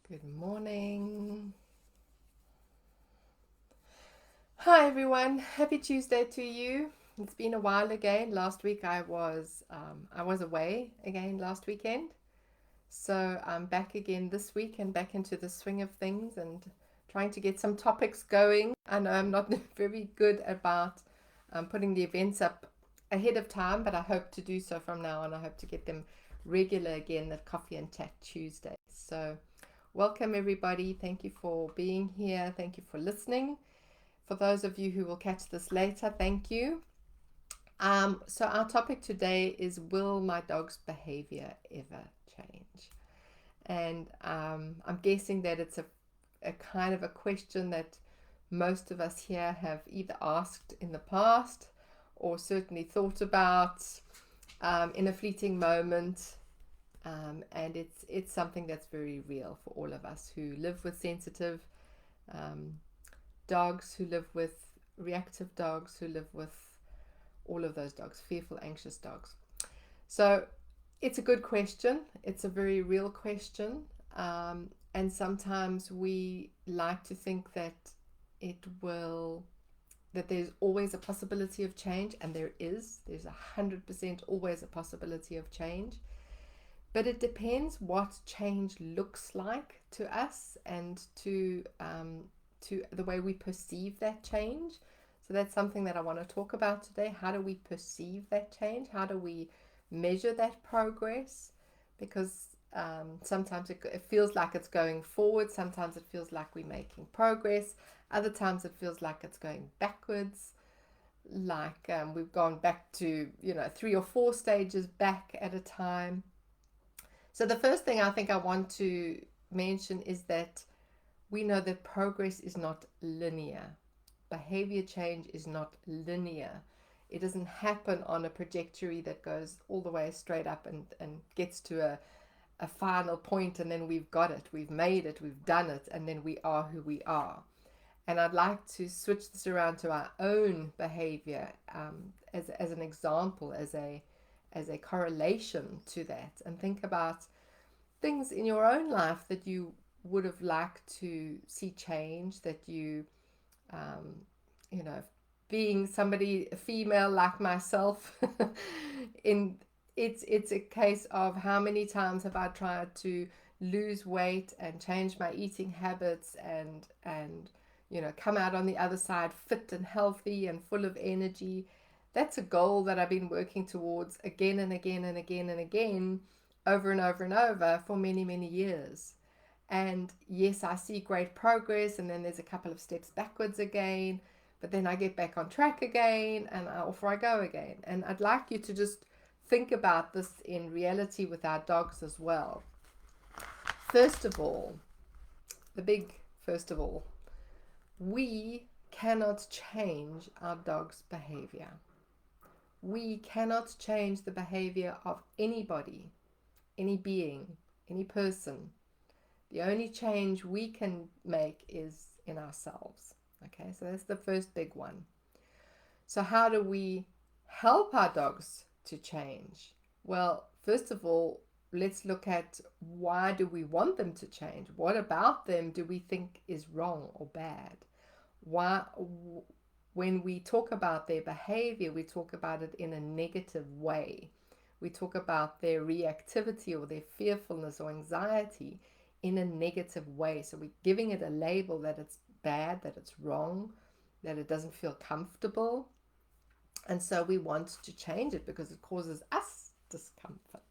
Good morning. Hi everyone. Happy Tuesday to you. It's been a while again. Last week I was away again last weekend. So I'm back again this week and back into the swing of things and trying to get some topics going. I know I'm not very good about putting the events up ahead of time, but I hope to do so from now on. I hope to get them regular again, that Coffee and Chat Tuesday. So welcome everybody. Thank you for being here. Thank you for listening. For those of you who will catch this later, thank you. So our topic today is, will my dog's behavior ever change? And I'm guessing that it's a kind of a question that most of us here have either asked in the past or certainly thought about in a fleeting moment. And it's something that's very real for all of us who live with sensitive dogs, who live with reactive dogs, who live with all of those dogs, fearful, anxious dogs. So it's a good question. It's a very real question. And sometimes we like to think that that there's always a possibility of change, and there's 100% always a possibility of change. But it depends what change looks like to us and to the way we perceive that change. So that's something that I want to talk about today. How do we perceive that change? How do we measure that progress? Because sometimes it feels like it's going forward. Sometimes it feels like we're making progress. Other times it feels like it's going backwards. Like we've gone back to 3 or 4 stages back at a time. So the first thing I think I want to mention is that we know that progress is not linear. Behavior change is not linear. It doesn't happen on a trajectory that goes all the way straight up and gets to a final point, and then we've got it, we've made it, we've done it, and then we are who we are. And I'd like to switch this around to our own behavior as an example, as a correlation to that, and think about things in your own life that you would have liked to see change, that um, you know, being somebody, a female like myself, in it's a case of how many times have I tried to lose weight and change my eating habits and come out on the other side fit and healthy and full of energy. That's a goal that I've been working towards again and again and again and again, over and over and over for many, many years. And yes, I see great progress, and then there's a couple of steps backwards again, but then I get back on track again, and off I go again. And I'd like you to just think about this in reality with our dogs as well. First of all, first of all, we cannot change our dog's behavior. We cannot change the behavior of anybody, any being, any person. The only change we can make is in ourselves. Okay, so that's the first big one. So how do we help our dogs to change? Well, first of all, let's look at, why do we want them to change? What about them do we think is wrong or bad? Why, when we talk about their behavior, we talk about it in a negative way. We talk about their reactivity or their fearfulness or anxiety in a negative way. So we're giving it a label that it's bad, that it's wrong, that it doesn't feel comfortable. And so we want to change it because it causes us discomfort.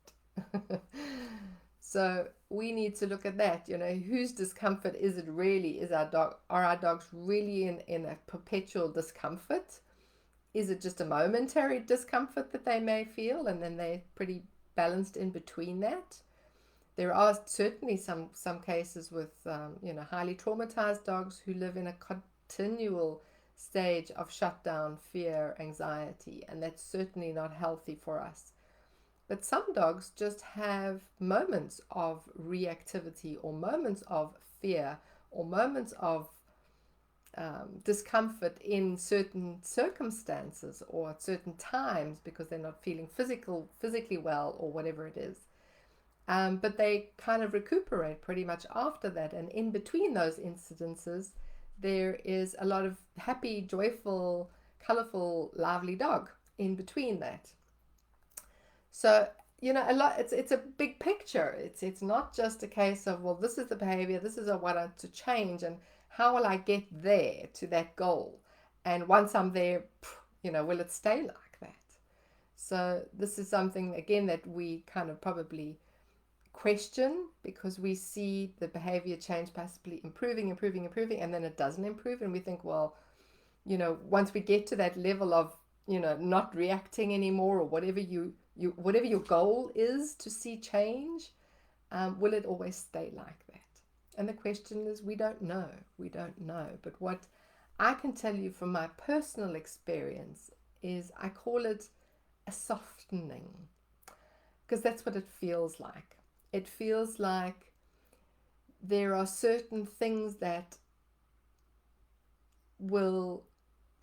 So we need to look at that, whose discomfort is it really? Are our dogs really in a perpetual discomfort? Is it just a momentary discomfort that they may feel, and then they're pretty balanced in between that? There are certainly some cases with highly traumatized dogs who live in a continual stage of shutdown, fear, anxiety, and that's certainly not healthy for us. But some dogs just have moments of reactivity, or moments of fear, or moments of discomfort in certain circumstances or at certain times because they're not feeling physically well, or whatever it is. But they kind of recuperate pretty much after that. And in between those incidences, there is a lot of happy, joyful, colorful, lively dog in between that. So, a lot, it's a big picture. It's not just a case of, well, this is the behavior, this is what I want to change, and how will I get there to that goal? And once I'm there, will it stay like that? So this is something, again, that we kind of probably question, because we see the behavior change possibly improving, and then it doesn't improve, and we think, well, once we get to that level of, not reacting anymore, or whatever whatever your goal is to see change, will it always stay like that? And the question is, we don't know. But what I can tell you from my personal experience is, I call it a softening, because that's what it feels like. It feels like there are certain things that will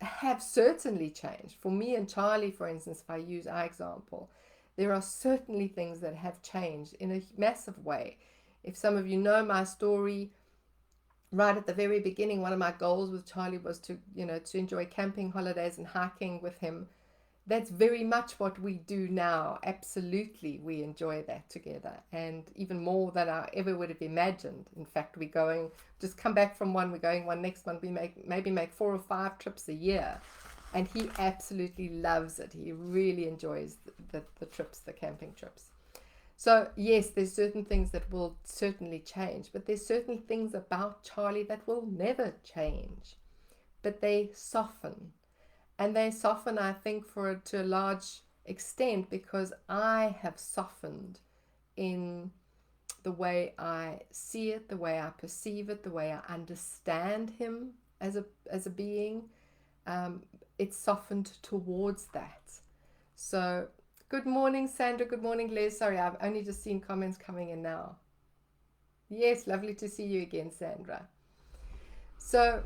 have certainly changed. For me and Charlie, for instance, if I use our example, there are certainly things that have changed in a massive way. If some of you know my story, right at the very beginning, one of my goals with Charlie was to enjoy camping holidays and hiking with him. That's very much what we do now. Absolutely, we enjoy that together, and even more than I ever would have imagined. In fact, we're going, just come back from one, we're going one next one. We maybe make 4 or 5 trips a year, and he absolutely loves it. He really enjoys the trips, the camping trips. So yes, there's certain things that will certainly change, but there's certain things about Charlie that will never change, but they soften. And they soften, I think, to a large extent, because I have softened in the way I see it, the way I perceive it, the way I understand him as a being. It's softened towards that. So, good morning, Sandra. Good morning, Les. Sorry, I've only just seen comments coming in now. Yes, lovely to see you again, Sandra. So,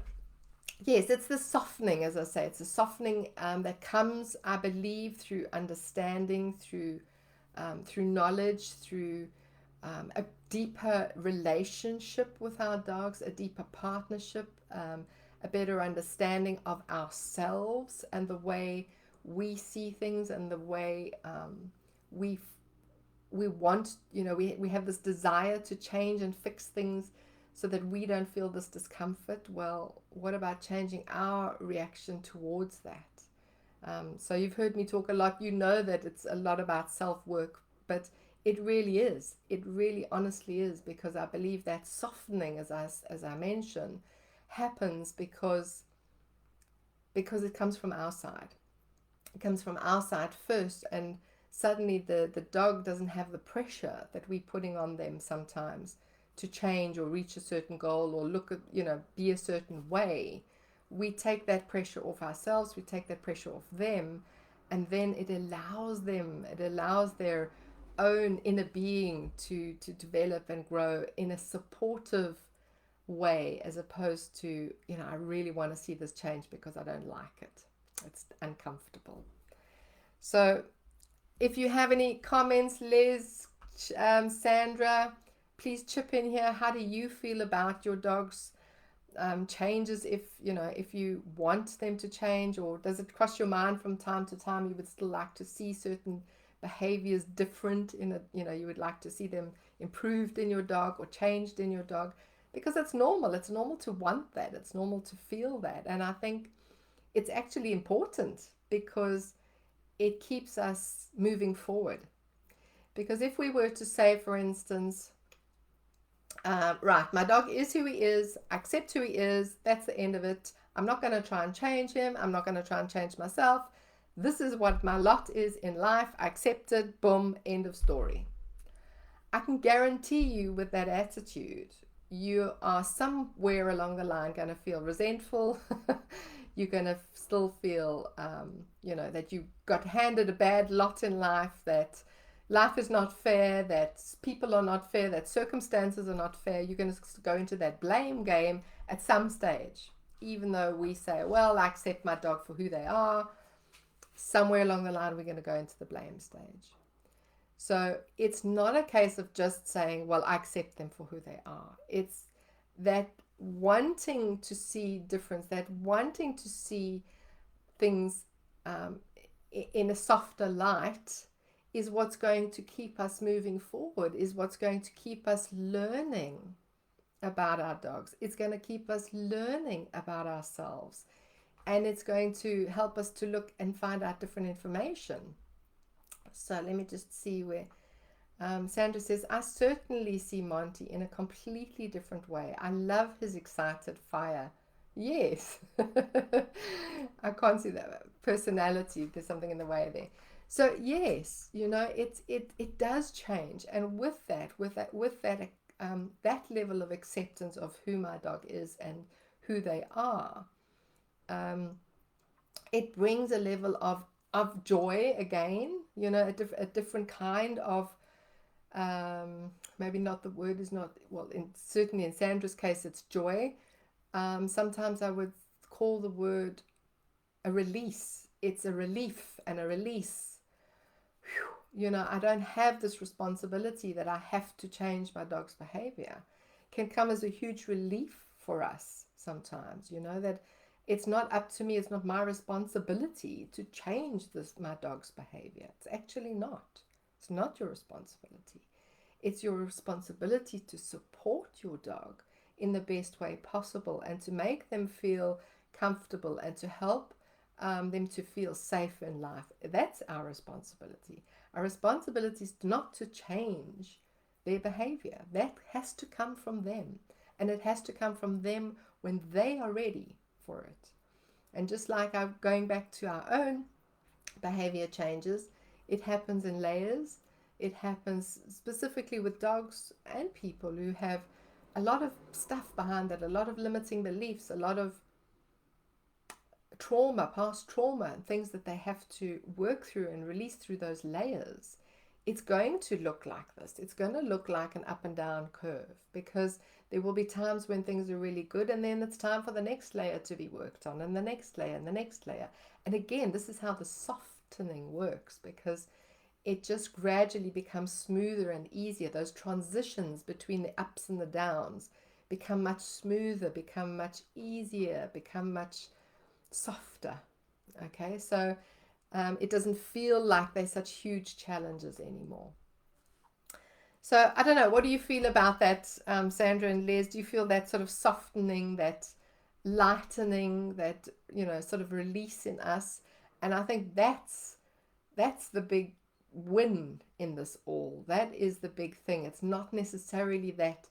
yes, it's the softening, as I say. It's a softening that comes, I believe, through understanding, through knowledge, through a deeper relationship with our dogs, a deeper partnership, a better understanding of ourselves and the way we see things, and the way we want, we have this desire to change and fix things so that we don't feel this discomfort. Well, what about changing our reaction towards that? So you've heard me talk a lot. You know that it's a lot about self-work, but it really is. It really honestly is, because I believe that softening, as I mentioned, happens because it comes from our side. It comes from our side first, and suddenly the dog doesn't have the pressure that we're putting on them sometimes to change or reach a certain goal or look at, be a certain way. We take that pressure off ourselves, we take that pressure off them, and then it allows their own inner being to develop and grow in a supportive way, as opposed to, I really want to see this change because I don't like it. It's uncomfortable. So if you have any comments, Liz, Sandra, please chip in here. How do you feel about your dog's changes? If you want them to change, or does it cross your mind from time to time you would still like to see certain behaviors different you would like to see them improved in your dog or changed in your dog? Because it's normal. It's normal to want that. It's normal to feel that. And I think it's actually important, because it keeps us moving forward. Because if we were to say, for instance, right, my dog is who he is, I accept who he is, that's the end of it. I'm not going to try and change him. I'm not going to try and change myself. This is what my lot is in life. I accept it. Boom, end of story. I can guarantee you, with that attitude, you are somewhere along the line going to feel resentful. You're going to still feel, that you got handed a bad lot in life, that life is not fair, that people are not fair, that circumstances are not fair. You're going to go into that blame game at some stage. Even though we say, well, I accept my dog for who they are, somewhere along the line we're going to go into the blame stage. So it's not a case of just saying, well, I accept them for who they are. It's that wanting to see difference, that wanting to see things um, in a softer light is what's going to keep us moving forward, is what's going to keep us learning about our dogs. It's going to keep us learning about ourselves, and it's going to help us to look and find out different information. So let me just see where Sandra says, I certainly see Monty in a completely different way. I love his excited fire. Yes. I can't see that personality. There's something in the way there. So yes, it does change, and that level of acceptance of who my dog is and who they are, um, it brings a level of joy again. A different kind of maybe not, the word is not, well, certainly in Sandra's case it's joy. Sometimes I would call the word a release. It's a relief and a release. I don't have this responsibility that I have to change my dog's behavior. Can come as a huge relief for us sometimes, that it's not up to me, it's not my responsibility to change my dog's behavior. It's actually not. It's not your responsibility. It's your responsibility to support your dog in the best way possible, and to make them feel comfortable, and to help them to feel safe in life. That's our responsibility. Our responsibility is not to change their behavior. That has to come from them, and it has to come from them when they are ready for it. And just like I'm going back to our own behavior changes, it happens in layers. It happens specifically with dogs and people who have a lot of stuff behind it, a lot of limiting beliefs, a lot of trauma, past trauma, and things that they have to work through and release through those layers. It's going to look like this. It's going to look like an up and down curve, because there will be times when things are really good, and then it's time for the next layer to be worked on, and the next layer, and the next layer. And again, this is how the softening works, because it just gradually becomes smoother and easier. Those transitions between the ups and the downs become much smoother, become much easier, become much softer. Okay, so it doesn't feel like they're such huge challenges anymore. So I don't know, what do you feel about that, Sandra and Les? Do you feel that sort of softening, that lightening, that sort of release in us? And I think that's the big win in this all. That is the big thing. It's not necessarily that,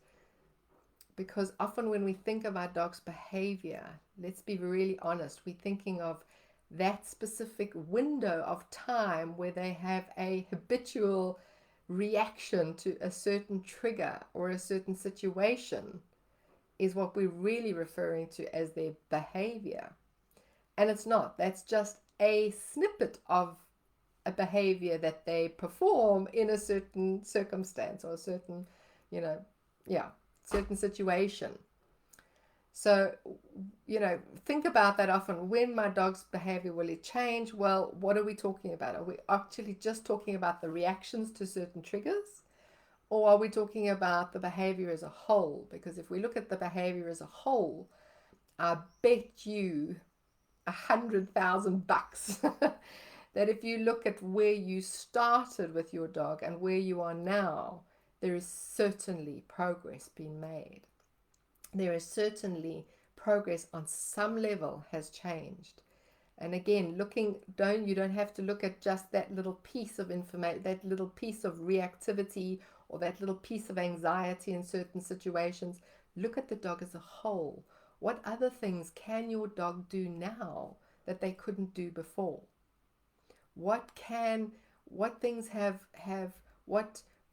because often when we think of our dog's behavior, let's be really honest, we're thinking of that specific window of time where they have a habitual reaction to a certain trigger or a certain situation, is what we're really referring to as their behavior. And it's not. That's just a snippet of a behavior that they perform in a certain circumstance, or a certain, certain situation. So, think about that often. When my dog's behavior, will it change? Well, what are we talking about? Are we actually just talking about the reactions to certain triggers? Or are we talking about the behavior as a whole? Because if we look at the behavior as a whole, I bet you $100,000 that if you look at where you started with your dog and where you are now, there is certainly progress being made. There is certainly progress on some level has changed. And again, you don't have to look at just that little piece of information, that little piece of reactivity, or that little piece of anxiety in certain situations. Look at the dog as a whole. What other things can your dog do now that they couldn't do before? What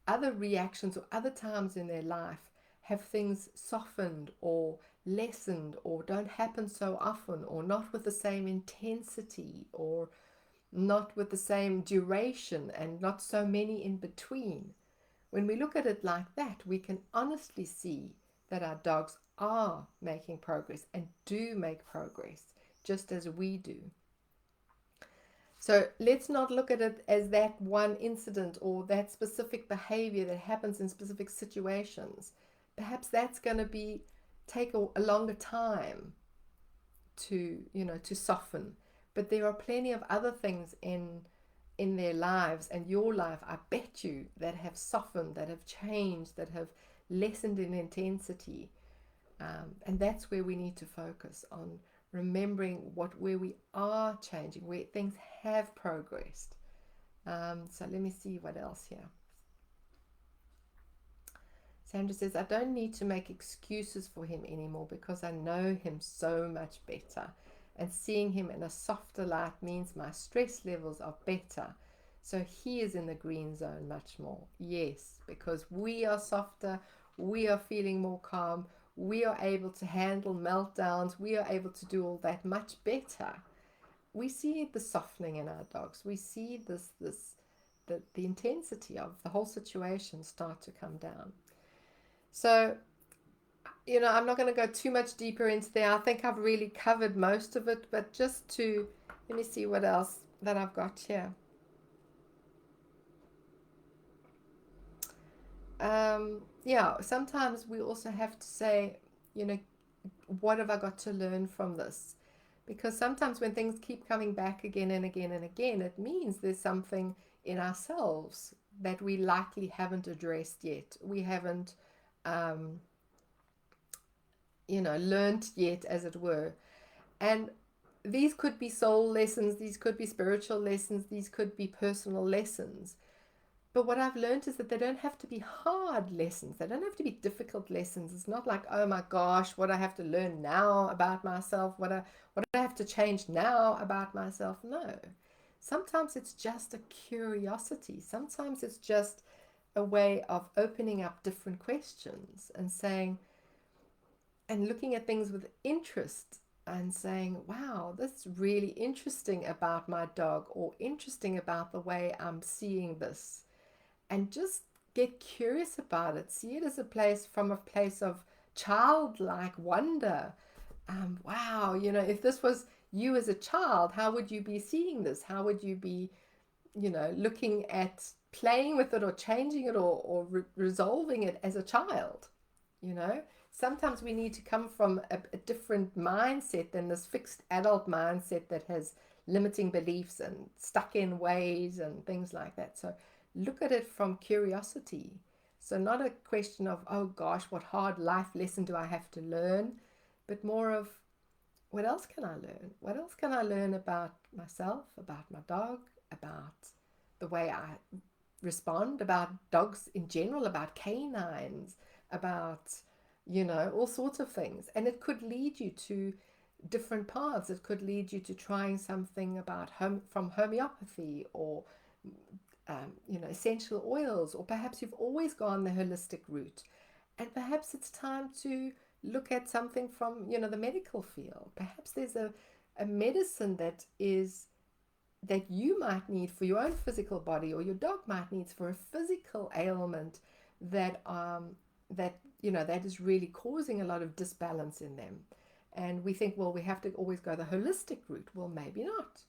other reactions or other times in their life have things softened or lessened, or don't happen so often, or not with the same intensity, or not with the same duration, and not so many in between. When we look at it like that, we can honestly see that our dogs are making progress, and do make progress just as we do. So let's not look at it as that one incident or that specific behavior that happens in specific situations. Perhaps that's going to be take a longer time to, to soften. But there are plenty of other things in their lives and your life, I bet you, that have softened, that have changed, that have lessened in intensity. And that's where we need to focus on remembering where we are changing, where things have progressed. So let me see what else here. Sandra says, I don't need to make excuses for him anymore because I know him so much better. And seeing him in a softer light means my stress levels are better. So he is in the green zone much more. Yes, because we are softer, we are feeling more calm, we are able to handle meltdowns, we are able to do all that much better. We see the softening in our dogs. We see the intensity of the whole situation start to come down. So, I'm not going to go too much deeper into there. I think I've really covered most of it, but just to, let me see what else that I've got here. Yeah, sometimes we also have to say, what have I got to learn from this? Because sometimes when things keep coming back again and again and again, it means there's something in ourselves that we likely haven't addressed yet. We haven't, learned yet, as it were. And these could be soul lessons, these could be spiritual lessons, these could be personal lessons. But what I've learned is that they don't have to be hard lessons. They don't have to be difficult lessons. It's not like, oh my gosh, what I have to learn now about myself, what I have to change now about myself. No. Sometimes it's just a curiosity. Sometimes it's just a way of opening up different questions and saying, and looking at things with interest and saying, wow, that's really interesting about my dog, or interesting about the way I'm seeing this. And just get curious about it. See it as from a place of childlike wonder. Wow, if this was you as a child, how would you be seeing this? How would you be, looking at playing with it or changing it or resolving it as a child? Sometimes we need to come from a different mindset than this fixed adult mindset that has limiting beliefs and stuck in ways and things like that. So look at it from curiosity. So not a question of, oh gosh, what hard life lesson do I have to learn, but more of, what else can I learn? What else can I learn about myself, about my dog, about the way I respond, about dogs in general, about canines, about, all sorts of things. And it could lead you to different paths. It could lead you to trying something about from homeopathy, or essential oils, or perhaps you've always gone the holistic route, and perhaps it's time to look at something from the medical field. Perhaps there's a medicine that you might need for your own physical body, or your dog might need for a physical ailment that that is really causing a lot of disbalance in them. And we think, well, we have to always go the holistic route. Well, maybe not.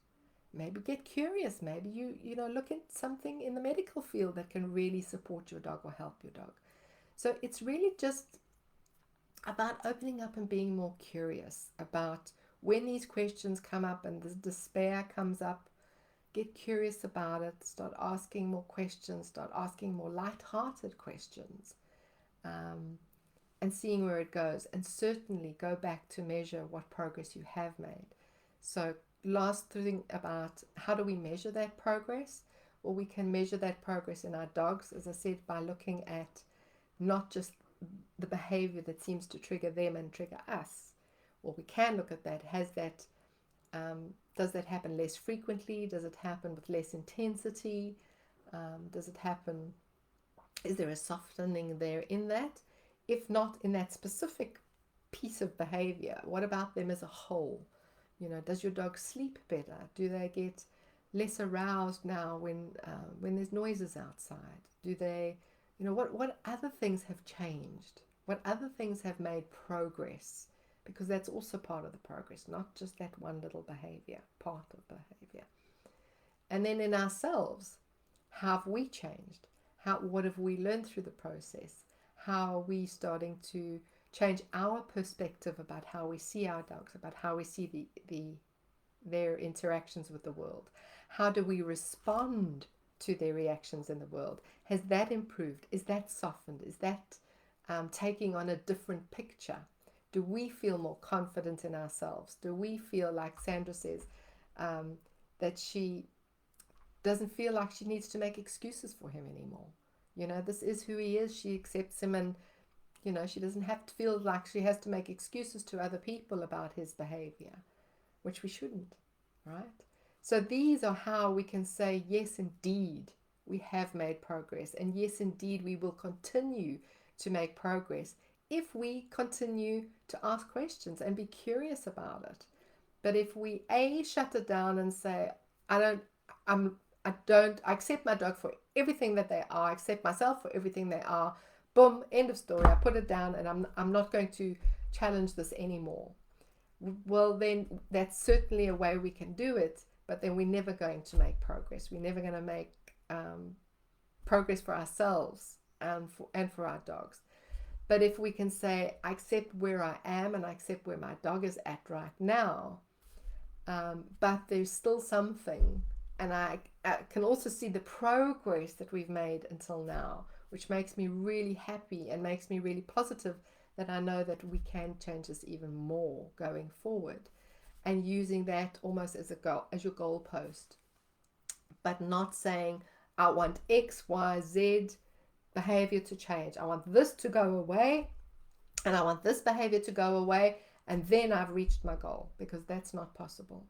Maybe get curious. Maybe you look at something in the medical field that can really support your dog or help your dog. So it's really just about opening up and being more curious about when these questions come up and the despair comes up. Get curious about it. Start asking more questions. Start asking more light-hearted questions, and seeing where it goes. And certainly go back to measure what progress you have made. So last thing about how do we measure that progress? Well, we can measure that progress in our dogs, as I said, by looking at not just the behavior that seems to trigger them and trigger us. Well, we can look at that. Does that happen less frequently? Does it happen with less intensity? Does it happen? Is there a softening there in that? If not in that specific piece of behavior, what about them as a whole? Does your dog sleep better? Do they get less aroused now when there's noises outside? Do they, what other things have changed? What other things have made progress? Because that's also part of the progress, not just that one little behavior, part of behavior. And then in ourselves, how have we changed? What have we learned through the process? How are we starting to change our perspective about how we see our dogs, about how we see their interactions with the world? How do we respond to their reactions in the world? Has that improved? Is that softened? Is that taking on a different picture? Do we feel more confident in ourselves? Do we feel, like Sandra says, that she doesn't feel like she needs to make excuses for him anymore? This is who he is. She accepts him, and she doesn't have to feel like she has to make excuses to other people about his behavior, which we shouldn't, right? So these are how we can say, yes, indeed, we have made progress. And yes, indeed, we will continue to make progress if we continue to ask questions and be curious about it. But if we shut it down and say, I accept my dog for everything that they are, I accept myself for everything they are, boom, end of story, I put it down, and I'm not going to challenge this anymore. Well, then that's certainly a way we can do it, but then we're never going to make progress. We're never going to make progress for ourselves and for our dogs. But if we can say, I accept where I am and I accept where my dog is at right now, but there's still something, and I can also see the progress that we've made until now, which makes me really happy and makes me really positive that I know that we can change this even more going forward, and using that almost as a goal, as your goalpost, but not saying, I want X, Y, Z behavior to change. I want this to go away, and I want this behavior to go away, and then I've reached my goal, because that's not possible.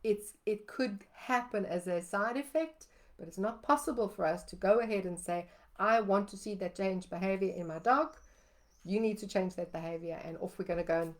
It could happen as a side effect, but it's not possible for us to go ahead and say, I want to see that change behavior in my dog. You need to change that behavior, and off we're going to go and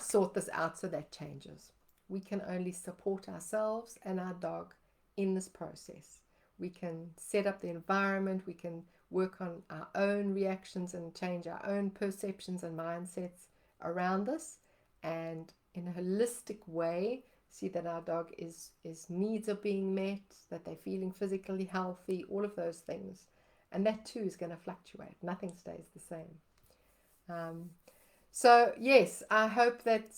sort this out so that changes. We can only support ourselves and our dog in this process. We can set up the environment, we can work on our own reactions and change our own perceptions and mindsets around this, and in a holistic way see that our dog is needs are being met, that they're feeling physically healthy, all of those things. And that too is going to fluctuate. Nothing stays the same. So yes, I hope that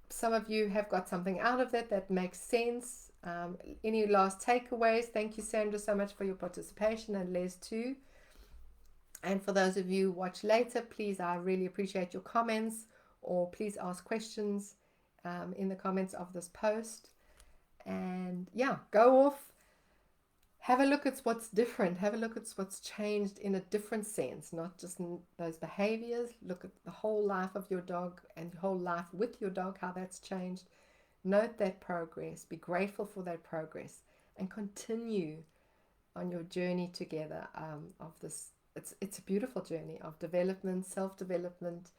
some of you have got something out of that makes sense. Any last takeaways? Thank you, Sandra, so much for your participation, and Les too. And for those of you who watch later, please, I really appreciate your comments, or please ask questions in the comments of this post. And yeah, go off, have a look at what's different, have a look at what's changed in a different sense, not just those behaviors. Look at the whole life of your dog and your whole life with your dog, how that's changed. Note that progress, be grateful for that progress, and continue on your journey together of this. It's a beautiful journey of development, self-development,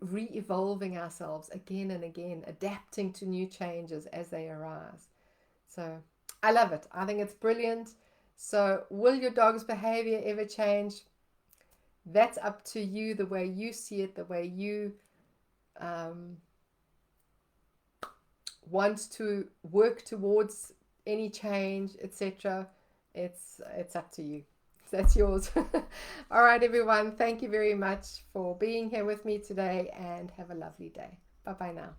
re-evolving ourselves again and again, adapting to new changes as they arise. So I love it. I think it's brilliant. So will your dog's behavior ever change? That's up to you, the way you see it, the way you want to work towards any change, etc. It's up to you. That's yours. All right, everyone. Thank you very much for being here with me today, and have a lovely day. Bye-bye now.